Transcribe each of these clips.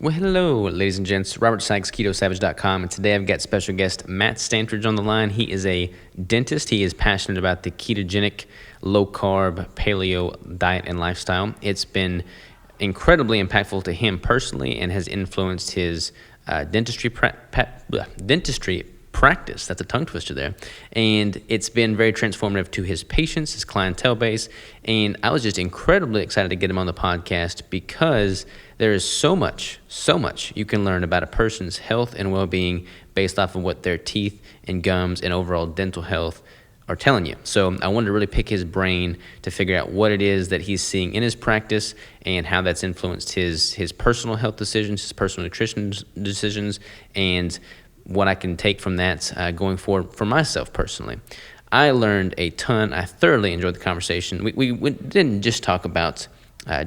Well, hello, ladies and gents. Robert Sykes, KetoSavage.com, and today I've got special guest Matt Stantridge on the line. He is a dentist. He is passionate about the ketogenic, low-carb, paleo diet and lifestyle. It's been incredibly impactful to him personally and has influenced his dentistry practice. That's a tongue twister there. And it's been very transformative to his patients, his clientele base. And I was just incredibly excited to get him on the podcast because there is so much you can learn about a person's health and well-being based off of what their teeth and gums and overall dental health are telling you. So I wanted to really pick his brain to figure out what it is that he's seeing in his practice and how that's influenced his personal health decisions, his personal nutrition decisions, and what I can take from that going forward for myself personally. I learned a ton. I thoroughly enjoyed the conversation. We didn't just talk about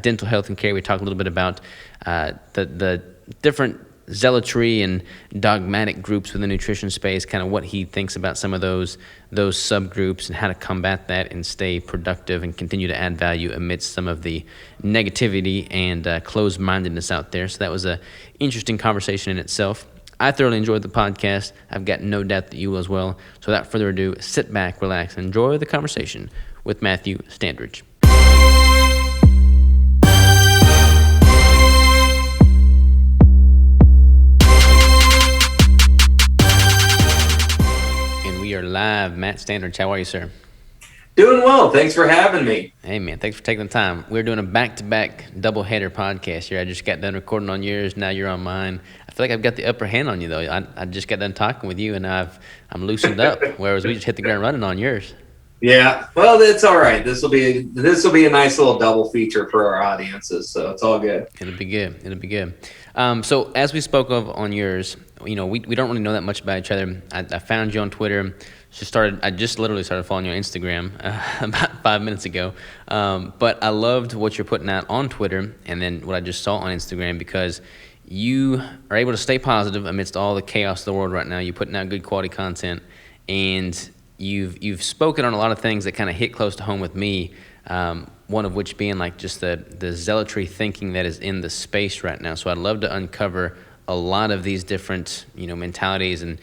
dental health and care. We talked a little bit about the different zealotry and dogmatic groups within the nutrition space, kind of what he thinks about some of those subgroups and how to combat that and stay productive and continue to add value amidst some of the negativity and closed-mindedness out there. So that was an interesting conversation in itself. I thoroughly enjoyed the podcast. I've got no doubt that you will as well. So without further ado, sit back, relax, and enjoy the conversation with Matthew Stantridge. And we are live. Matt Stantridge, how are you, sir? Doing well. Thanks for having me. Hey, man. Thanks for taking the time. We're doing a back-to-back double-header podcast here. I just got done recording on yours. Now you're on mine. I feel like I've got the upper hand on you, though. I just got done talking with you, and I'm loosened up, whereas we just hit the ground running on yours. Yeah. Well, it's all right. This will be a nice little double feature for our audiences, so it's all good. It'll be good. So as we spoke of on yours, we don't really know that much about each other. I found you on Twitter. I just literally started following you on Instagram about 5 minutes ago. But I loved what you're putting out on Twitter and then what I just saw on Instagram because you are able to stay positive amidst all the chaos of the world right now. You're putting out good quality content, and you've spoken on a lot of things that kind of hit close to home with me. One of which being like just the zealotry thinking that is in the space right now. So I'd love to uncover a lot of these different, mentalities and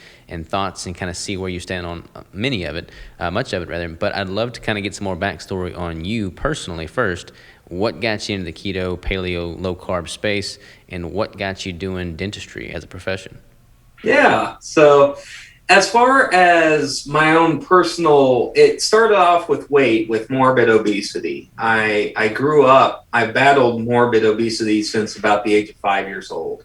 thoughts and kind of see where you stand on much of it rather. But I'd love to kind of get some more backstory on you personally first. What got you into the keto, paleo, low carb space, and what got you doing dentistry as a profession? Yeah. So as far as my own personal, it started off with morbid obesity. I battled morbid obesity since about the age of 5 years old.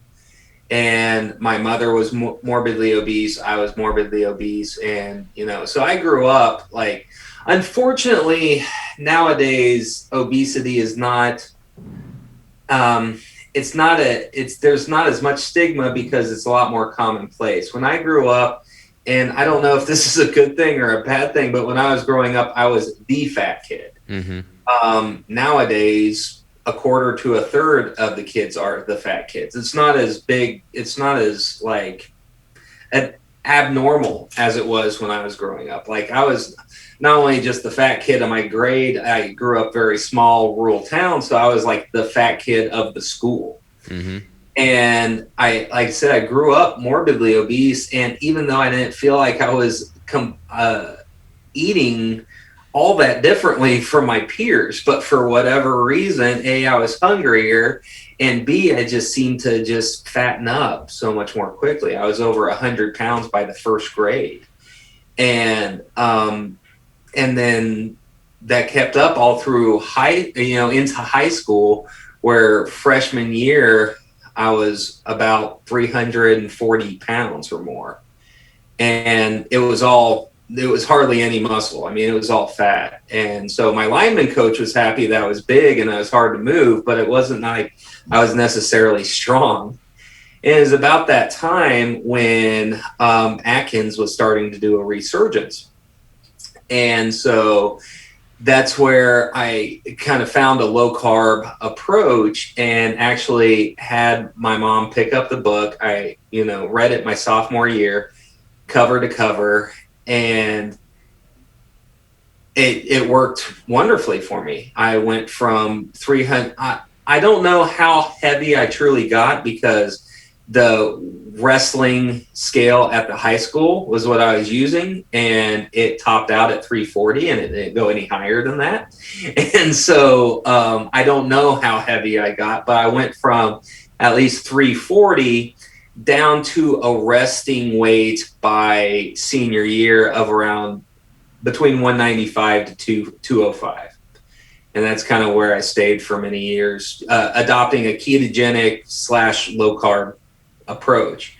And my mother was morbidly obese. I was morbidly obese. And, so I grew up unfortunately, nowadays, obesity is not, there's not as much stigma because it's a lot more commonplace. When I grew up, and I don't know if this is a good thing or a bad thing, but when I was growing up, I was the fat kid. Mm-hmm. Nowadays, a quarter to a third of the kids are the fat kids. It's not as big. It's not as abnormal as it was when I was growing up. I was not only just the fat kid of my grade, I grew up very small rural town. So I was like the fat kid of the school. Mm-hmm. And like I said, I grew up morbidly obese. And even though I didn't feel like I was eating all that differently from my peers, but for whatever reason, A, I was hungrier, and B, I just seemed to just fatten up so much more quickly. I was over 100 pounds by the first grade. And then that kept up all through into high school, where freshman year, I was about 340 pounds or more. And it was hardly any muscle. I mean, it was all fat. And so my lineman coach was happy that I was big and I was hard to move, but it wasn't like I was necessarily strong. And it was about that time when Atkins was starting to do a resurgence. And so that's where I kind of found a low carb approach and actually had my mom pick up the book. I, read it my sophomore year, cover to cover, and it worked wonderfully for me. I went from 300, I don't know how heavy I truly got because the wrestling scale at the high school was what I was using, and it topped out at 340, and it didn't go any higher than that. And so I don't know how heavy I got, but I went from at least 340 down to a resting weight by senior year of around between 195 to 205. And that's kind of where I stayed for many years, adopting a ketogenic / low carb approach.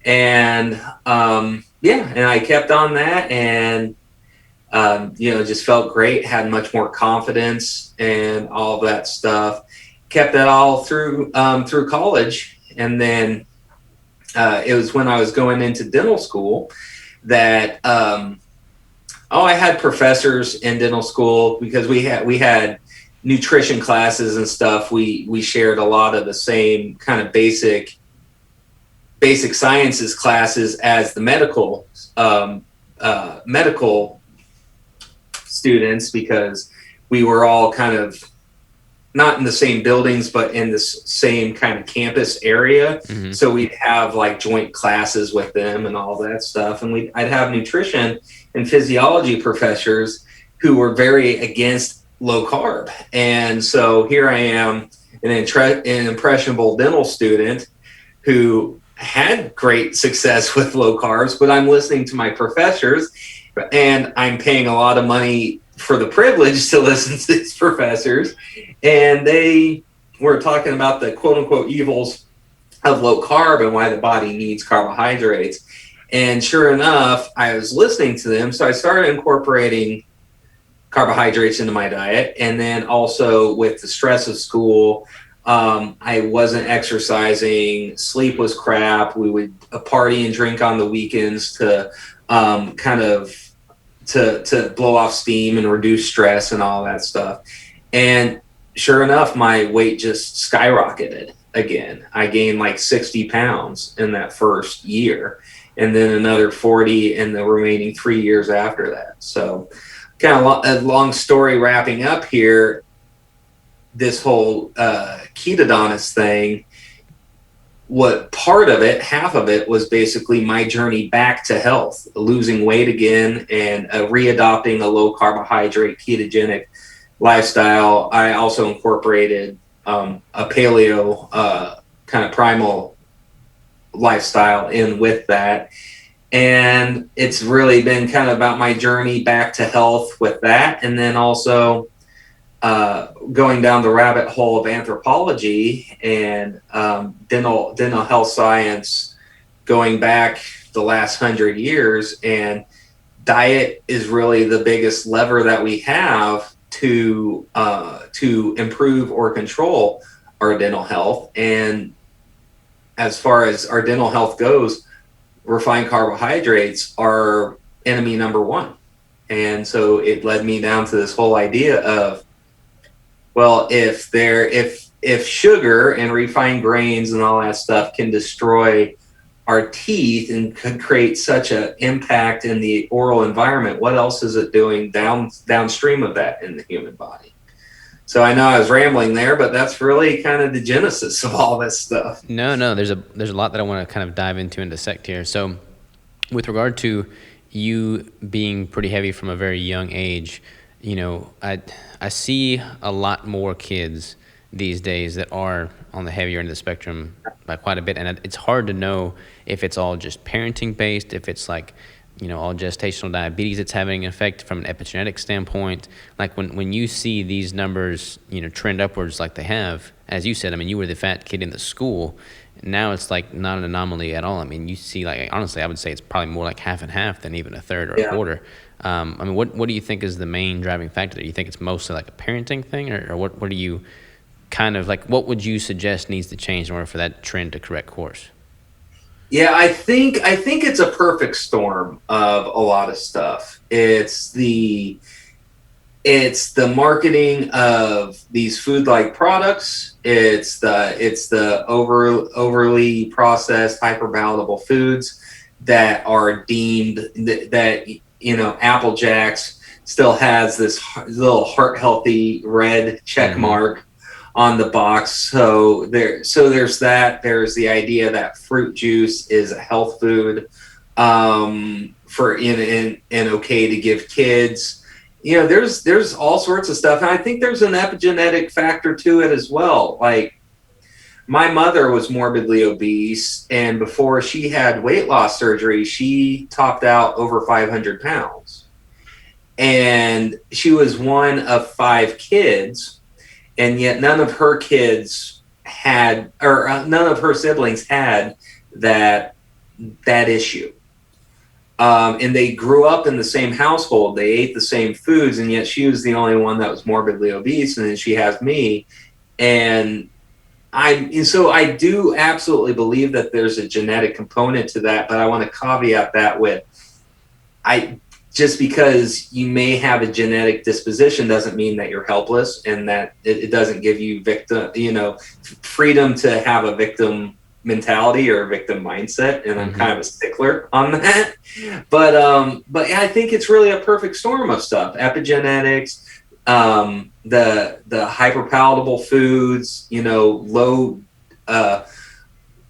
And and I kept on that, and just felt great, had much more confidence and all of that stuff. Kept that all through college, and then it was when I was going into dental school that I had professors in dental school because we had nutrition classes and stuff. We shared a lot of the same kind of basic sciences classes as the medical students, because we were all kind of not in the same buildings, but in the same kind of campus area. Mm-hmm. So we'd have like joint classes with them and all that stuff. And I'd have nutrition and physiology professors who were very against low carb. And so here I am, an impressionable dental student who had great success with low carbs, but I'm listening to my professors, and I'm paying a lot of money for the privilege to listen to these professors. And they were talking about the quote unquote evils of low carb and why the body needs carbohydrates. And sure enough, I was listening to them. So I started incorporating carbohydrates into my diet. And then also with the stress of school, I wasn't exercising, sleep was crap. We would party and drink on the weekends to to blow off steam and reduce stress and all that stuff. And sure enough, my weight just skyrocketed again. I gained like 60 pounds in that first year, and then another 40 in the remaining 3 years after that. So kind of a long story wrapping up here. This whole ketodonis thing, what part of it, half of it, was basically my journey back to health, losing weight again and readopting a low carbohydrate ketogenic lifestyle. I also incorporated a paleo kind of primal lifestyle in with that. And it's really been kind of about my journey back to health with that. And then also going down the rabbit hole of anthropology and dental health science, going back the last 100 years. And diet is really the biggest lever that we have to improve or control our dental health. And as far as our dental health goes, refined carbohydrates are enemy number one. And so it led me down to this whole idea of, well, if sugar and refined grains and all that stuff can destroy our teeth and could create such an impact in the oral environment, what else is it doing downstream of that in the human body? So I know I was rambling there, but that's really kind of the genesis of all this stuff. No, there's a lot that I want to kind of dive into and dissect here. So with regard to you being pretty heavy from a very young age, I see a lot more kids these days that are on the heavier end of the spectrum by quite a bit. And it's hard to know if it's all just parenting based, if it's like, all gestational diabetes that's having an effect from an epigenetic standpoint. Like when you see these numbers, trend upwards like they have, as you said, you were the fat kid in the school. Now it's like not an anomaly at all. You see, like, honestly, I would say it's probably more like half and half than even a third or a quarter. What do you think is the main driving factor? Do you think it's mostly like a parenting thing, or what do you kind of like, what would you suggest needs to change in order for that trend to correct course? Yeah, I think it's a perfect storm of a lot of stuff. It's the marketing of these food-like products. It's the overly processed, hyper-palatable foods that are deemed that Apple Jacks still has this little heart-healthy red check mark on the box. So there's that. There's the idea that fruit juice is a health food, for and okay to give kids. There's all sorts of stuff, and I think there's an epigenetic factor to it as well. Like, my mother was morbidly obese, and before she had weight loss surgery, she topped out over 500 pounds. And she was one of 5 kids, and yet none of her kids had, or none of her siblings had that issue. And they grew up in the same household. They ate the same foods, and yet she was the only one that was morbidly obese, and then she has me. And so I do absolutely believe that there's a genetic component to that, but I want to caveat that with, just because you may have a genetic disposition doesn't mean that you're helpless, and that it doesn't give you freedom to have a victim mentality or a victim mindset. And I'm kind of a stickler on that. But I think it's really a perfect storm of stuff. Epigenetics, the hyperpalatable foods,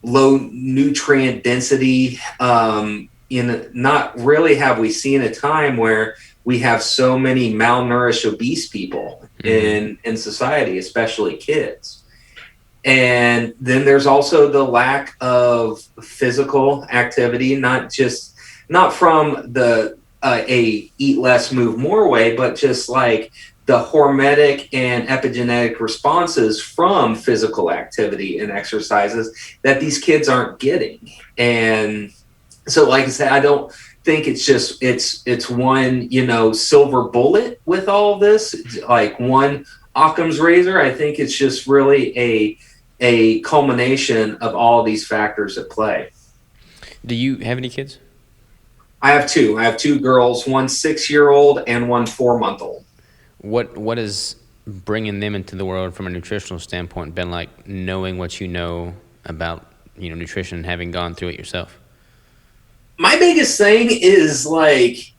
low nutrient density. Not really have we seen a time where we have so many malnourished, obese people in society, especially kids. And then there's also the lack of physical activity, not from the a eat less, move more way, but just like the hormetic and epigenetic responses from physical activity and exercises that these kids aren't getting. And so, like I said, I don't think it's one, silver bullet with all of this. It's like one Occam's razor. I think it's just really a culmination of all of these factors at play. Do you have any kids? I have two. I have 2 girls, one 6-year-old and one 4-month-old. What is bringing them into the world from a nutritional standpoint been like, knowing what you know about nutrition and having gone through it yourself? My biggest thing is like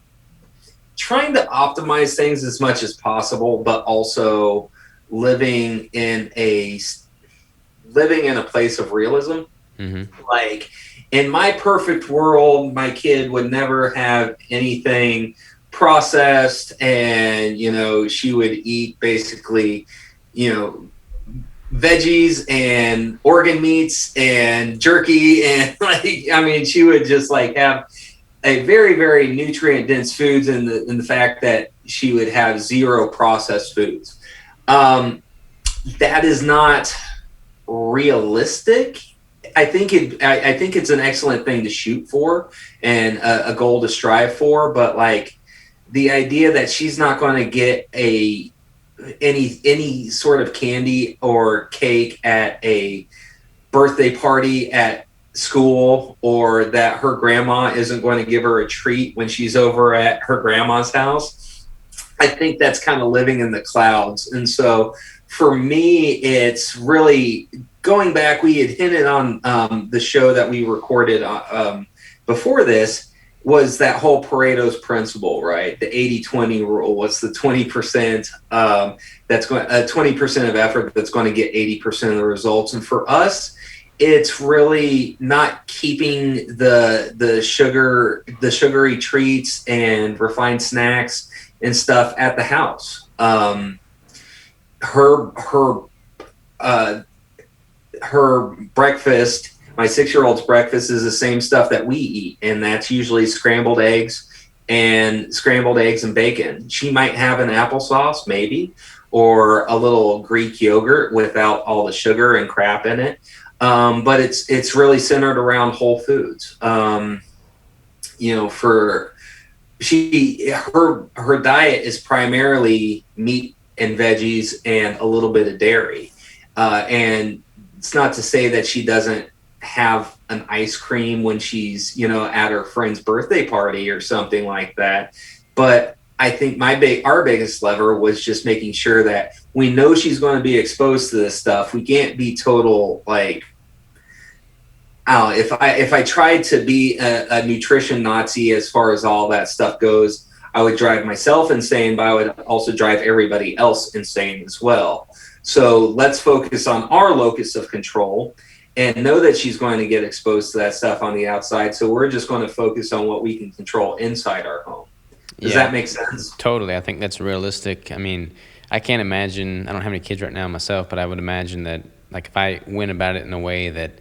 trying to optimize things as much as possible, but also living in a place of realism. Like, in my perfect world, my kid would never have anything processed, and she would eat basically veggies and organ meats and jerky, and she would just like have a very, very nutrient dense foods, in the fact that she would have 0 processed foods. That is not realistic. I think it's an excellent thing to shoot for and a goal to strive for, but like the idea that she's not going to get any sort of candy or cake at a birthday party at school, or that her grandma isn't going to give her a treat when she's over at her grandma's house, I think that's kind of living in the clouds. And so for me, it's really going back. We had hinted on the show that we recorded before this, was that whole Pareto's principle, right? The 80-20 rule. What's the 20% that's going 20% of effort that's going to get 80% of the results? And for us, it's really not keeping the sugary treats and refined snacks and stuff at the house. Her breakfast, my 6-year-old's breakfast, is the same stuff that we eat, and that's usually scrambled eggs and bacon. She might have an applesauce, maybe, or a little Greek yogurt without all the sugar and crap in it. But it's really centered around whole foods. Her diet is primarily meat and veggies and a little bit of dairy. And it's not to say that she doesn't have an ice cream when she's, at her friend's birthday party or something like that. But I think our biggest lever was just making sure that we know she's going to be exposed to this stuff. We can't be total, like, if I tried to be a nutrition Nazi as far as all that stuff goes, I would drive myself insane, but I would also drive everybody else insane as well. So let's focus on our locus of control and know that she's going to get exposed to that stuff on the outside. So we're just going to focus on what we can control inside our home. Does that make sense? Totally. I think that's realistic. I mean, I can't imagine, I don't have any kids right now myself, but I would imagine that, like, if I went about it in a way that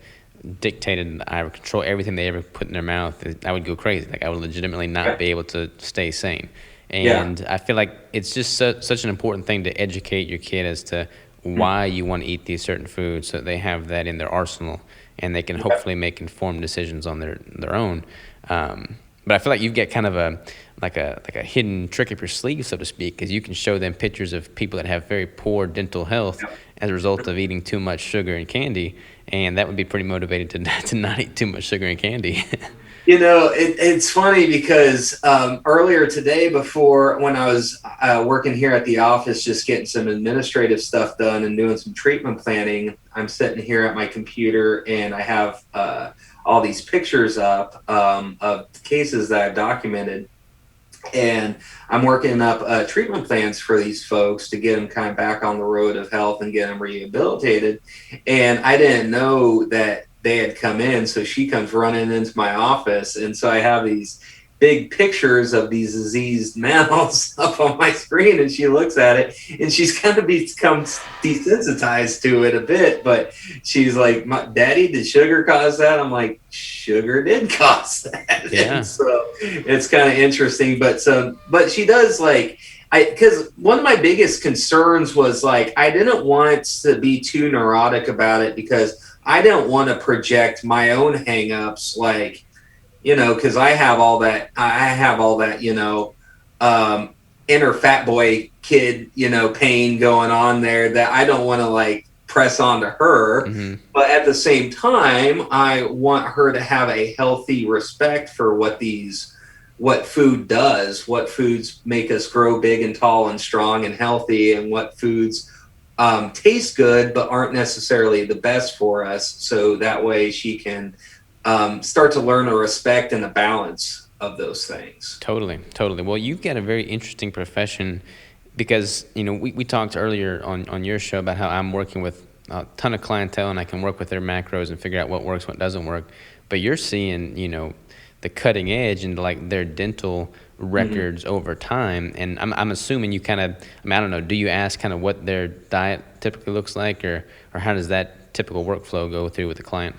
dictated I would control everything they ever put in their mouth, I would go crazy. Like, I would legitimately not be able to stay sane. And I feel like it's just such an important thing to educate your kid as to why you want to eat these certain foods, so that they have that in their arsenal and they can hopefully make informed decisions on their own. But I feel like you've got kind of a hidden trick up your sleeve, so to speak, because you can show them pictures of people that have very poor dental health as a result of eating too much sugar and candy, and that would be pretty motivated to not eat too much sugar and candy. You know, it's funny because earlier today, before when I was working here at the office, just getting some administrative stuff done and doing some treatment planning, I'm sitting here at my computer and I have all these pictures up of cases that I've documented. And I'm working up treatment plans for these folks to get them kind of back on the road of health and get them rehabilitated. And I didn't know that they had come in, so she comes running into my office, and so I have these big pictures of these diseased mouths up on my screen, and she looks at it and she's kind of become desensitized to it a bit, but she's like, Daddy, did sugar cause that? I'm like, sugar did cause that. Yeah. And so it's kind of interesting, but she does, like, because one of my biggest concerns was, like, I didn't want to be too neurotic about it because I don't want to project my own hangups, like, you know, because I have all that, you know, inner fat boy kid, you know, pain going on there that I don't want to, like, press onto her. Mm-hmm. But at the same time, I want her to have a healthy respect for what food does, what foods make us grow big and tall and strong and healthy, and what foods taste good but aren't necessarily the best for us, so that way she can start to learn a respect and a balance of those things. Totally. Well, you've got a very interesting profession because, you know, we talked earlier on your show about how I'm working with a ton of clientele and I can work with their macros and figure out what works, what doesn't work. But you're seeing, you know, the cutting edge into, like, their dental records over time, and I'm assuming you kind of, I mean, I don't know, do you ask kind of what their diet typically looks like, or how does that typical workflow go through with the client?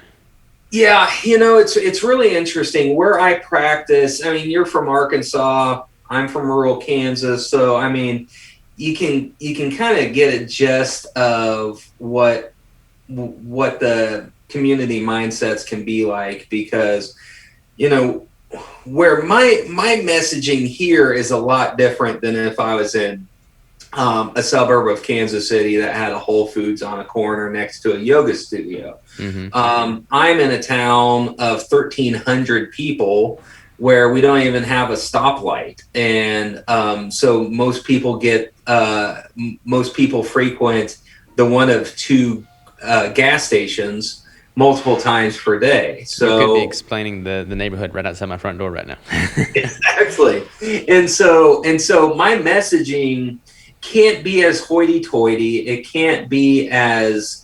Yeah, you know, it's really interesting where I practice. I mean, you're from Arkansas, I'm from rural Kansas, so I mean, you can kind of get a gist of what the community mindsets can be like, because, you know, where my messaging here is a lot different than if I was in a suburb of Kansas City that had a Whole Foods on a corner next to a yoga studio. Mm-hmm. I'm in a town of 1,300 people where we don't even have a stoplight, and so most people frequent the one of two gas stations multiple times per day. So you could be explaining the neighborhood right outside my front door right now. Exactly. And so my messaging can't be as hoity-toity. It can't be as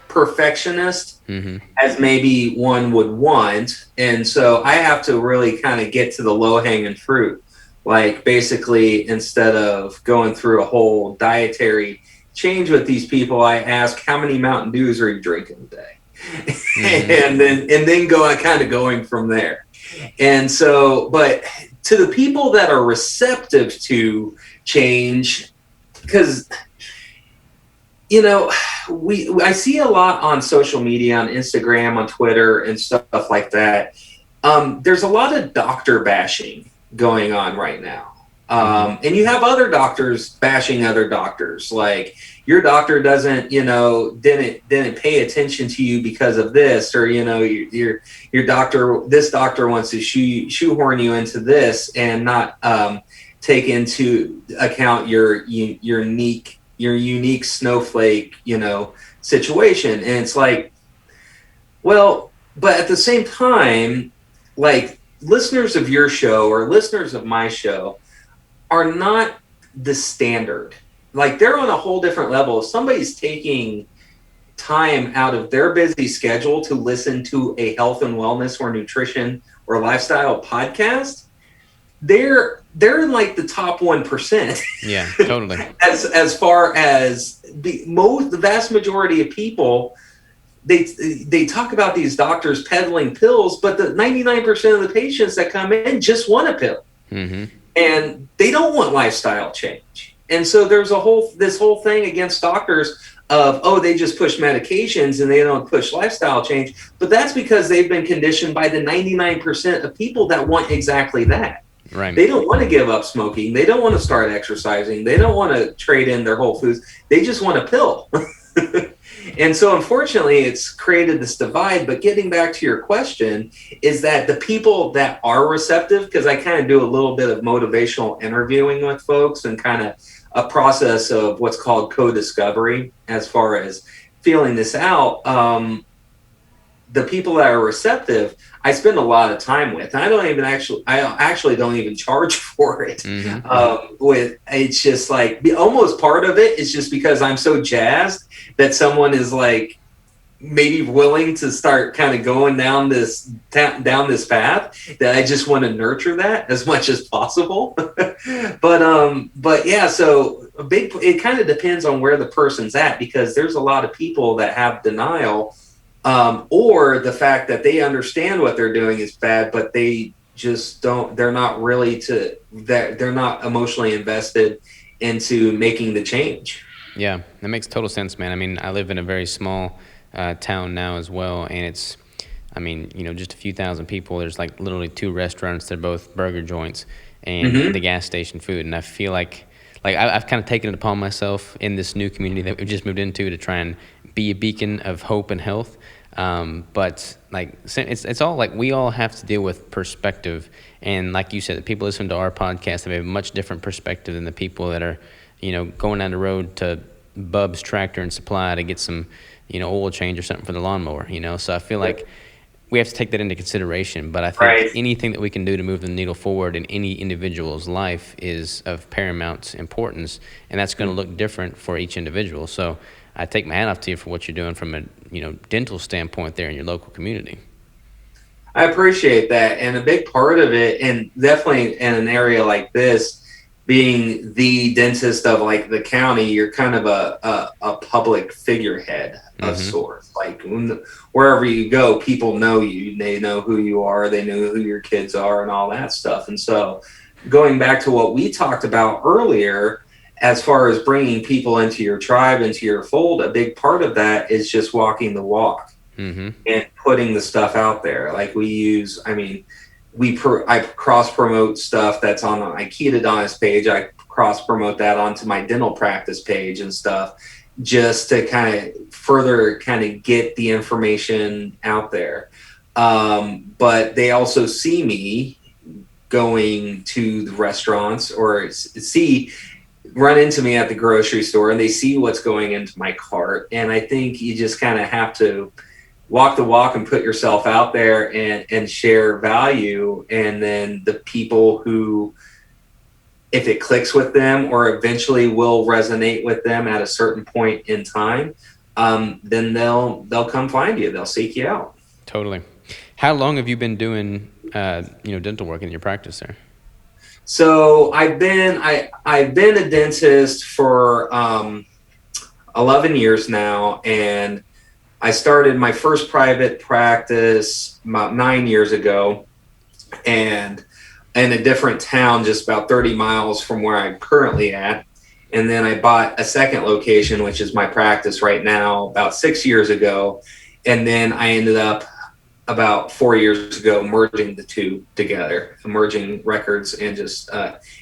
perfectionist as maybe one would want. And so I have to really kind of get to the low-hanging fruit. Like, basically, instead of going through a whole dietary change with these people, I ask, how many Mountain Dews are you drinking a day? And then going from there. And so, but to the people that are receptive to change, because, you know, I see a lot on social media, on Instagram, on Twitter, and stuff like that. There's a lot of doctor bashing going on right now. And you have other doctors bashing other doctors, like, your doctor didn't pay attention to you because of this, or, you know, your doctor, this doctor wants to shoehorn you into this and not take into account your unique snowflake, you know, situation. And it's like, well, but at the same time, like, listeners of your show or listeners of my show are not the standard. Like, they're on a whole different level. If somebody's taking time out of their busy schedule to listen to a health and wellness or nutrition or lifestyle podcast, they're in like the top 1%. Yeah, totally. as far as the vast majority of people, they talk about these doctors peddling pills, but the 99% of the patients that come in just want a pill. Mm-hmm. And they don't want lifestyle change. And so there's this whole thing against doctors of, oh, they just push medications and they don't push lifestyle change. But that's because they've been conditioned by the 99% of people that want exactly that. Right. They don't want to give up smoking. They don't want to start exercising. They don't want to trade in their Whole Foods. They just want a pill. And so, unfortunately, it's created this divide. But getting back to your question, is that the people that are receptive, because I kind of do a little bit of motivational interviewing with folks and kind of a process of what's called co-discovery as far as feeling this out. The people that are receptive, I spend a lot of time with. I actually don't even charge for it. Mm-hmm. It's just like almost part of it is just because I'm so jazzed that someone is like maybe willing to start kind of going down this path, that I just want to nurture that as much as possible. but yeah, so it kind of depends on where the person's at, because there's a lot of people that have denial. Or the fact that they understand what they're doing is bad, but they just they're not emotionally invested into making the change. Yeah, that makes total sense, man. I mean, I live in a very small town now as well, and it's, I mean, just a few thousand people. There's like literally 2 restaurants. They're both burger joints and mm-hmm. the gas station food. And I feel like I've kind of taken it upon myself in this new community that we've just moved into to try and be a beacon of hope and health. But like it's all like we all have to deal with perspective, and like you said, the people listening to our podcast have a much different perspective than the people that are, going down the road to Bub's Tractor and Supply to get some, oil change or something for the lawnmower. So I feel like we have to take that into consideration. But I think anything that we can do to move the needle forward in any individual's life is of paramount importance, and that's going to look different for each individual. So I take my hat off to you for what you're doing from a dental standpoint there in your local community. I appreciate that. And a big part of it, and definitely in an area like this, being the dentist of like the county, you're kind of a public figurehead of mm-hmm. sorts. Like wherever you go, people know you. They know who you are. They know who your kids are and all that stuff. And so going back to what we talked about earlier, as far as bringing people into your tribe, into your fold, a big part of that is just walking the walk mm-hmm. and putting the stuff out there. Like I cross promote stuff that's on my ketodontist page. I cross promote that onto my dental practice page and stuff, just to kind of further kind of get the information out there. But they also see me going to the restaurants or run into me at the grocery store, and they see what's going into my cart. And I think you just kind of have to walk the walk and put yourself out there and share value. And then the people who, if it clicks with them or eventually will resonate with them at a certain point in time, then they'll come find you. They'll seek you out. Totally. How long have you been doing, dental work in your practice there? So I've been a dentist for 11 years now, and I started my first private practice about 9 years ago, and in a different town just about 30 miles from where I'm currently at. And then I bought a second location, which is my practice right now, about 6 years ago. And then I ended up about 4 years ago merging the two together, merging records and just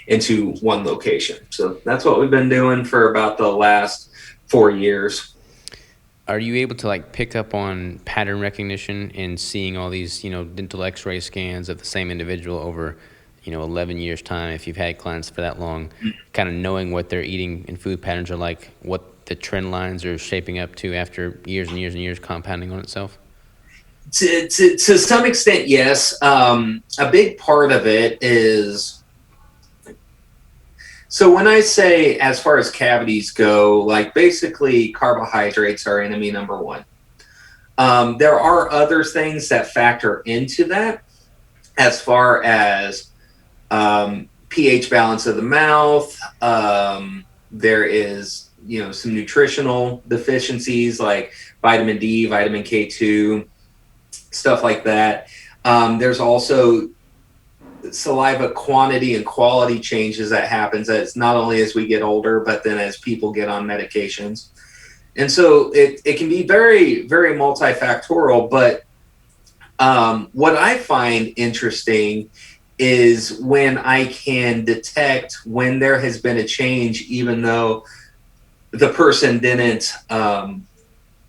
into one location. So that's what we've been doing for about the last 4 years. Are you able to like pick up on pattern recognition and seeing all these, dental x-ray scans of the same individual over, 11 years time, if you've had clients for that long, kind of knowing what their eating and food patterns are like, what the trend lines are shaping up to after years and years and years compounding on itself? To some extent, yes. A big part of it is, so when I say as far as cavities go, like basically carbohydrates are enemy number one. There are other things that factor into that, as far as pH balance of the mouth. There is, some nutritional deficiencies like vitamin D, vitamin K2, stuff like that. There's also saliva quantity and quality changes that happens as not only as we get older, but then as people get on medications. And so it can be very, very multifactorial. But what I find interesting is when I can detect when there has been a change, even though the person didn't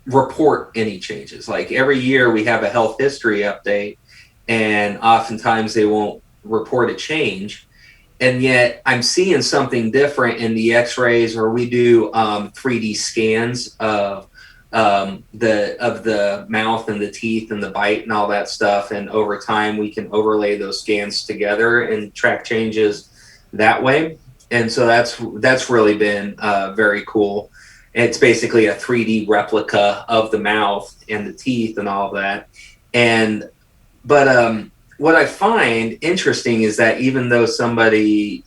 report any changes. Like every year we have a health history update, and oftentimes they won't report a change. And yet I'm seeing something different in the x-rays, or we do 3D scans of the mouth and the teeth and the bite and all that stuff. And over time we can overlay those scans together and track changes that way. And so that's really been very cool. It's basically a 3D replica of the mouth and the teeth and all of that. But what I find interesting is that even though somebody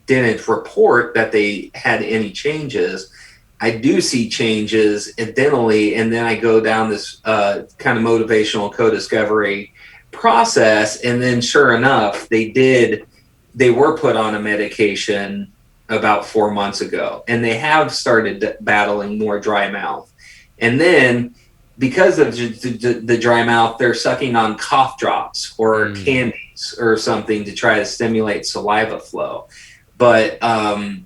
didn't report that they had any changes, I do see changes dentally, and then I go down this kind of motivational co-discovery process, and then sure enough, they were put on a medication about 4 months ago, and they have started battling more dry mouth. And then because of the dry mouth, they're sucking on cough drops or candies or something to try to stimulate saliva flow. But none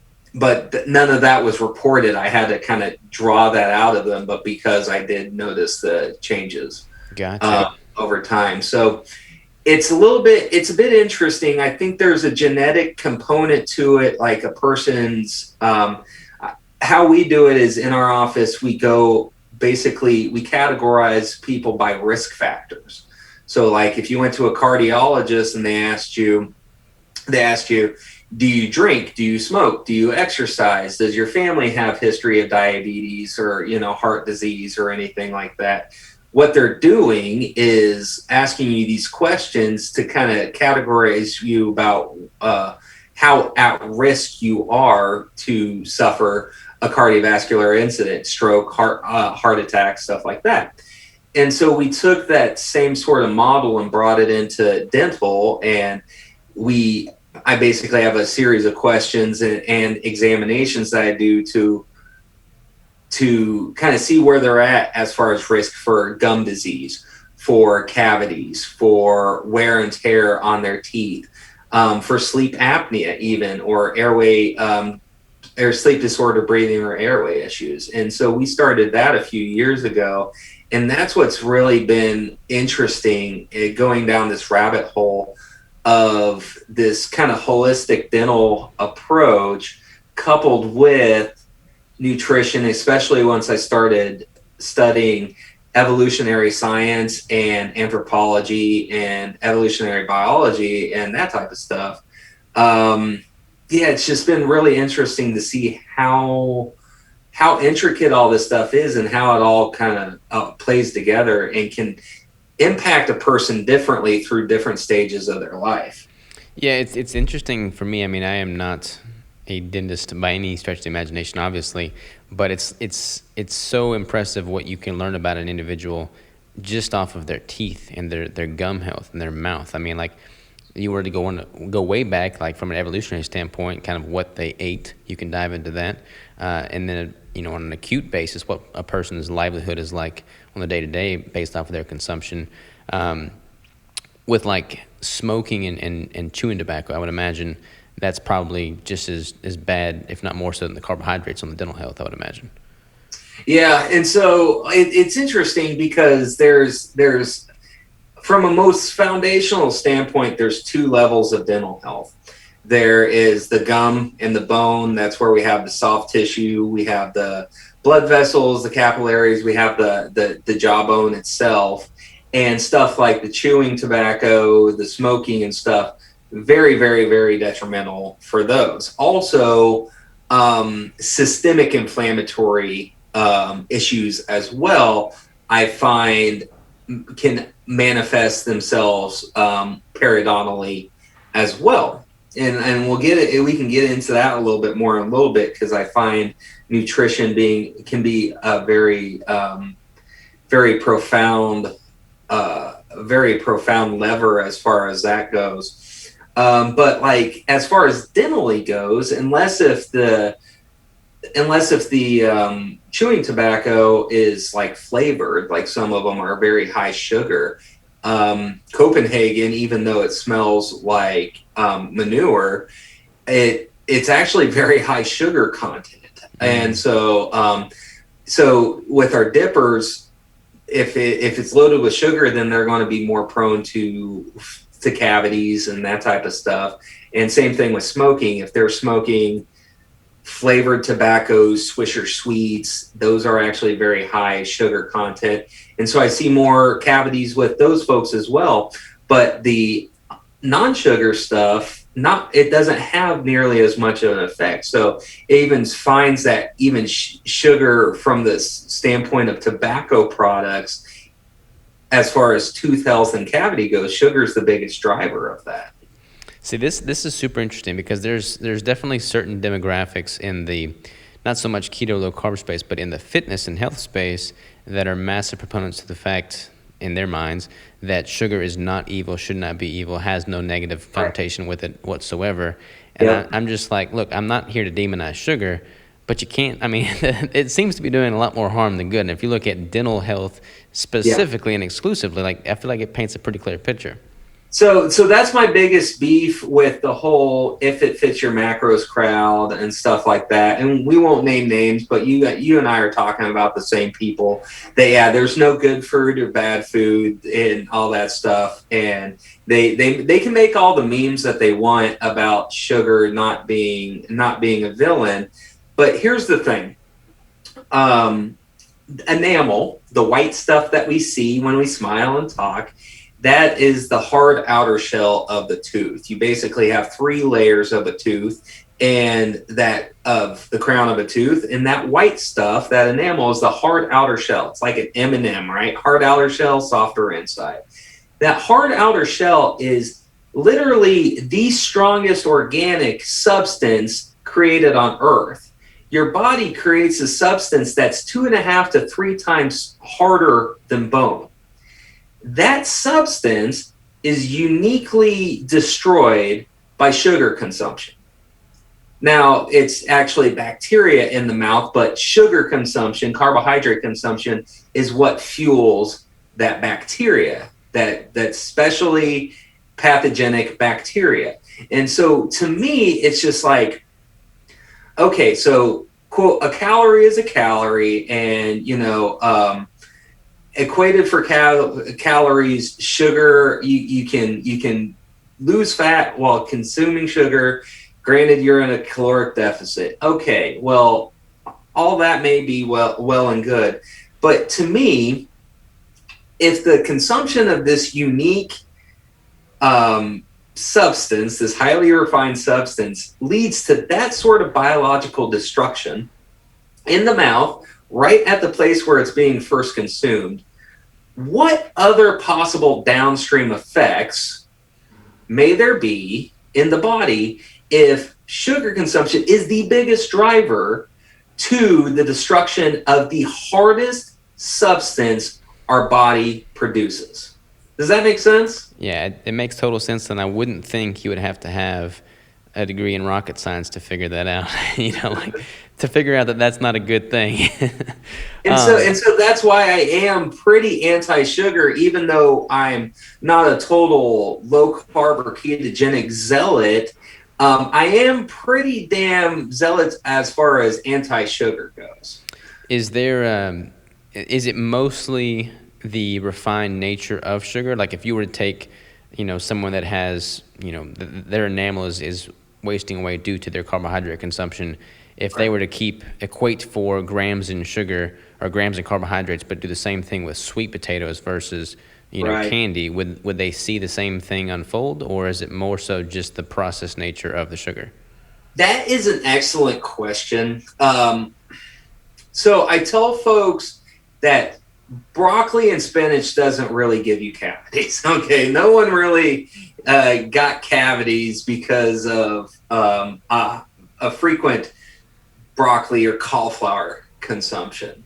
of that was reported. I had to kind of draw that out of them, but because I did notice the changes over time. So it's a bit interesting. I think there's a genetic component to it, like a person's, how we do it is in our office, we categorize people by risk factors. So like if you went to a cardiologist and they asked you, do you drink? Do you smoke? Do you exercise? Does your family have history of diabetes or, heart disease or anything like that? What they're doing is asking you these questions to kind of categorize you about how at risk you are to suffer a cardiovascular incident, stroke, heart attack, stuff like that. And so we took that same sort of model and brought it into dental, and I basically have a series of questions and examinations that I do to kind of see where they're at as far as risk for gum disease, for cavities, for wear and tear on their teeth, for sleep apnea even, or airway, or sleep disorder breathing or airway issues. And so we started that a few years ago. And that's what's really been interesting, going down this rabbit hole of this kind of holistic dental approach coupled with nutrition, especially once I started studying evolutionary science and anthropology and evolutionary biology and that type of stuff. It's just been really interesting to see how intricate all this stuff is and how it all kind of plays together and can impact a person differently through different stages of their life. Yeah, it's interesting for me. I mean, I am not a dentist by any stretch of the imagination, obviously, but it's so impressive what you can learn about an individual just off of their teeth and their gum health and their mouth. I mean, like, you were to go way back, like from an evolutionary standpoint, kind of what they ate, you can dive into that, and then on an acute basis, what a person's livelihood is like on the day-to-day based off of their consumption. With like smoking and chewing tobacco, I would imagine that's probably just as bad, if not more so, than the carbohydrates on the dental health, I would imagine. Yeah, and so it's interesting because there's from a most foundational standpoint, there's two levels of dental health. There is the gum and the bone. That's where we have the soft tissue. We have the blood vessels, the capillaries. We have the jawbone itself. and stuff like the chewing tobacco, the smoking and stuff, very, very, very detrimental for those. Also, systemic inflammatory issues as well, I find can manifest themselves periodontally as well. And we'll get it. We can get into that a little bit more in a little bit, because I find nutrition can be a very very profound lever as far as that goes. But like as far as dentally goes, unless if the chewing tobacco is like flavored, like some of them are very high sugar. Copenhagen, even though it smells like manure, it's actually very high sugar content. And so with our dippers, if it's loaded with sugar, then they're going to be more prone to cavities and that type of stuff. And same thing with smoking. If they're smoking flavored tobaccos, Swisher Sweets, those are actually very high sugar content. And so I see more cavities with those folks as well. But the non-sugar stuff, it doesn't have nearly as much of an effect. So it even finds that even sugar from the standpoint of tobacco products, as far as tooth health and cavity goes, sugar is the biggest driver of that. See, this is super interesting, because there's definitely certain demographics in the, not so much keto low carb space, but in the fitness and health space, that are massive proponents to the fact in their minds that sugar is not evil, should not be evil, has no negative connotation with it whatsoever. And I'm just like, look, I'm not here to demonize sugar, but you can't, I mean, it seems to be doing a lot more harm than good. And if you look at dental health specifically and exclusively, like I feel like it paints a pretty clear picture. So that's my biggest beef with the whole if it fits your macros crowd and stuff like that. And we won't name names, but you and I are talking about the same people. That there's no good food or bad food and all that stuff. And they can make all the memes that they want about sugar not being a villain. But here's the thing. Enamel, the white stuff that we see when we smile and talk, that is the hard outer shell of the tooth. You basically have 3 layers of a tooth, and that of the crown of a tooth, and that white stuff, that enamel, is the hard outer shell. It's like an M&M, right? Hard outer shell, softer inside. That hard outer shell is literally the strongest organic substance created on Earth. Your body creates a substance that's 2.5 to 3 times harder than bone. That substance is uniquely destroyed by sugar consumption. Now, it's actually bacteria in the mouth, but sugar consumption, carbohydrate consumption, is what fuels that bacteria, that specially pathogenic bacteria. And so to me, it's just like, okay, so quote, a calorie is a calorie, and equated for calories, sugar, you can lose fat while consuming sugar. Granted, you're in a caloric deficit. Okay, well, all that may be well and good, but to me, if the consumption of this unique substance, this highly refined substance, leads to that sort of biological destruction in the mouth, right at the place where it's being first consumed, what other possible downstream effects may there be in the body if sugar consumption is the biggest driver to the destruction of the hardest substance our body produces? Does that make sense? Yeah, it makes total sense, and I wouldn't think you would have to have a degree in rocket science to figure that out. To figure out that that's not a good thing. And so that's why I am pretty anti-sugar, even though I'm not a total low-carb or ketogenic zealot. I am pretty damn zealot as far as anti-sugar goes. Is it mostly the refined nature of sugar? Like if you were to take, someone that has, their enamel is wasting away due to their carbohydrate consumption, if they were to equate for grams in sugar or grams in carbohydrates, but do the same thing with sweet potatoes versus Right. candy, would they see the same thing unfold, or is it more so just the process nature of the sugar? That is an excellent question. So I tell folks that broccoli and spinach doesn't really give you cavities. Okay, no one really got cavities because of a frequent broccoli or cauliflower consumption.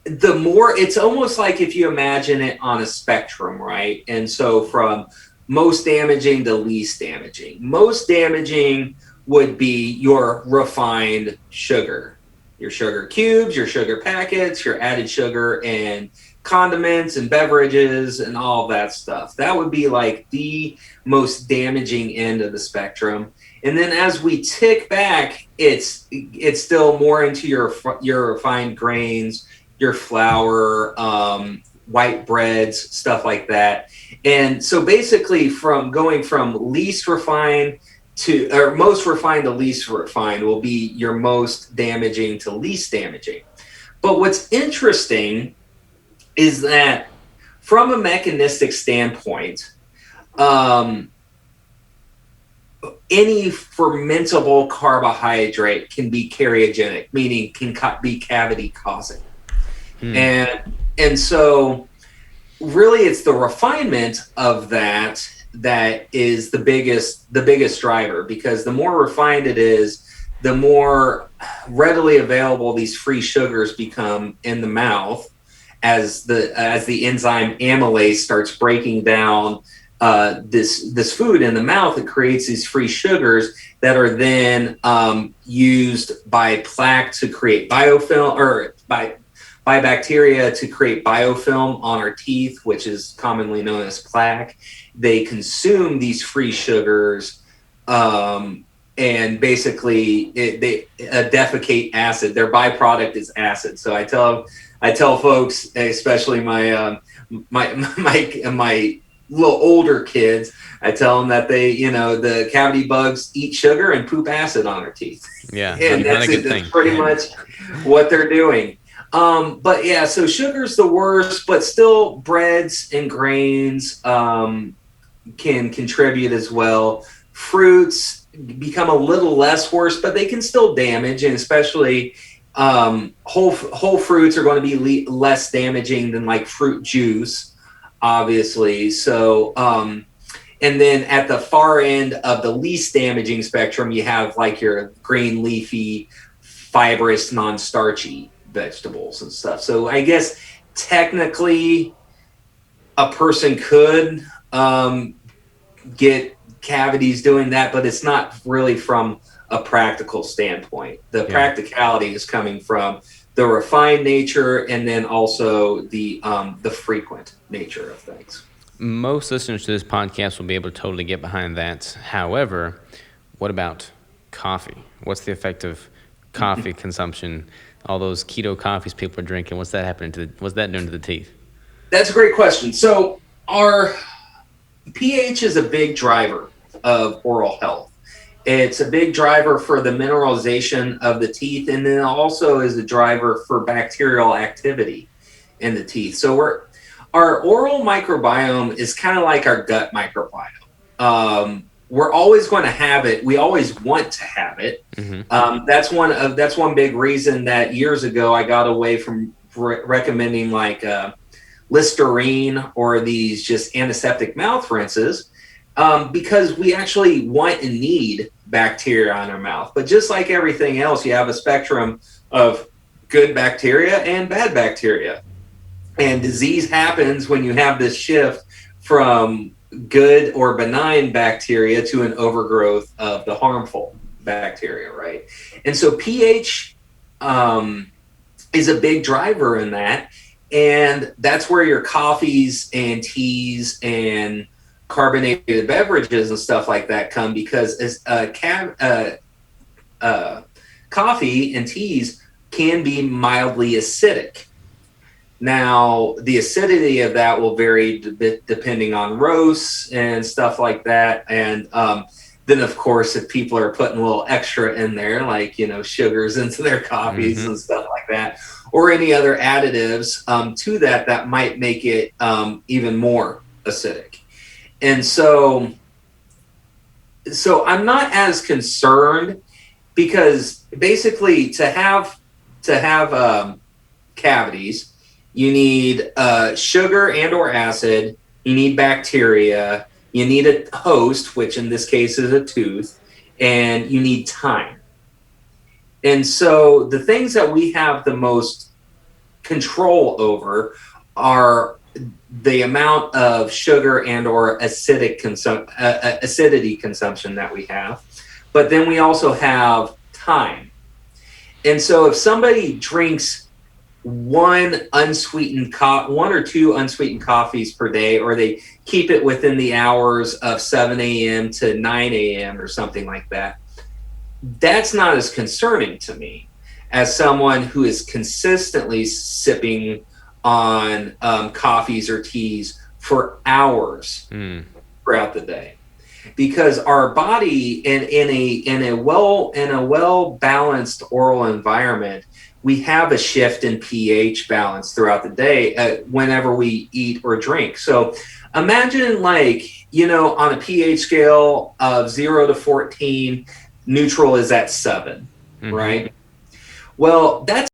The more, it's almost like if you imagine it on a spectrum, right? And so from most damaging to least damaging. Most damaging would be your refined sugar, your sugar cubes, your sugar packets, your added sugar and condiments and beverages and all that stuff. That would be like the most damaging end of the spectrum. And then as we tick back, it's still more into your refined grains, your flour, white breads, stuff like that. And so basically from going from least refined to, or most refined to least refined, will be your most damaging to least damaging. But what's interesting is that from a mechanistic standpoint, any fermentable carbohydrate can be carcinogenic, meaning can be cavity causing. And so really it's the refinement of that is the biggest driver, because the more refined it is, the more readily available these free sugars become in the mouth as the enzyme amylase starts breaking down this food in the mouth. It creates these free sugars that are then used by plaque to create biofilm, or by bacteria to create biofilm on our teeth, which is commonly known as plaque. They consume these free sugars, and basically they defecate acid. Their byproduct is acid. So I tell folks, especially my little older kids, I tell them that the cavity bugs eat sugar and poop acid on their teeth. Yeah, and that's pretty much what they're doing. But yeah, so sugar's the worst, but still breads and grains can contribute as well. Fruits become a little less worse, but they can still damage, and especially whole fruits are going to be less damaging than like fruit juice, obviously. So and then at the far end of the least damaging spectrum, you have like your green leafy, fibrous, non-starchy vegetables and stuff. So I guess technically a person could get cavities doing that, but it's not really from a practical standpoint. The practicality is coming from the refined nature, and then also the frequent nature of things. Most listeners to this podcast will be able to totally get behind that. However, what about coffee? What's the effect of coffee consumption? All those keto coffees people are drinking, what's that doing to the teeth? That's a great question. So our pH is a big driver of oral health. It's a big driver for the mineralization of the teeth, and then also is a driver for bacterial activity in the teeth. So our oral microbiome is kind of like our gut microbiome. We're always going to have it. We always want to have it. That's one big reason that years ago I got away from recommending like Listerine or these just antiseptic mouth rinses, because we actually want and need bacteria on our mouth. But just like everything else, you have a spectrum of good bacteria and bad bacteria. And disease happens when you have this shift from good or benign bacteria to an overgrowth of the harmful bacteria, right? And so pH is a big driver in that. And that's where your coffees and teas and carbonated beverages and stuff like that come, because coffee and teas can be mildly acidic. Now, the acidity of that will vary depending on roasts and stuff like that. And then, of course, if people are putting a little extra in there, like, sugars into their coffees and stuff like that, or any other additives to that might make it even more acidic. And so I'm not as concerned, because basically to have cavities, you need sugar and or acid, you need bacteria, you need a host, which in this case is a tooth, and you need time. And so the things that we have the most control over are the amount of sugar and or acidity consumption that we have. But then we also have time. And so if somebody drinks one or two unsweetened coffees per day, or they keep it within the hours of 7 a.m. to 9 a.m. or something like that, that's not as concerning to me as someone who is consistently sipping on coffees or teas for hours throughout the day. Because our body, in a well balanced oral environment, we have a shift in pH balance throughout the day whenever we eat or drink. So imagine, like, on a pH scale of 0 to 14, neutral is at 7, right? Well, that's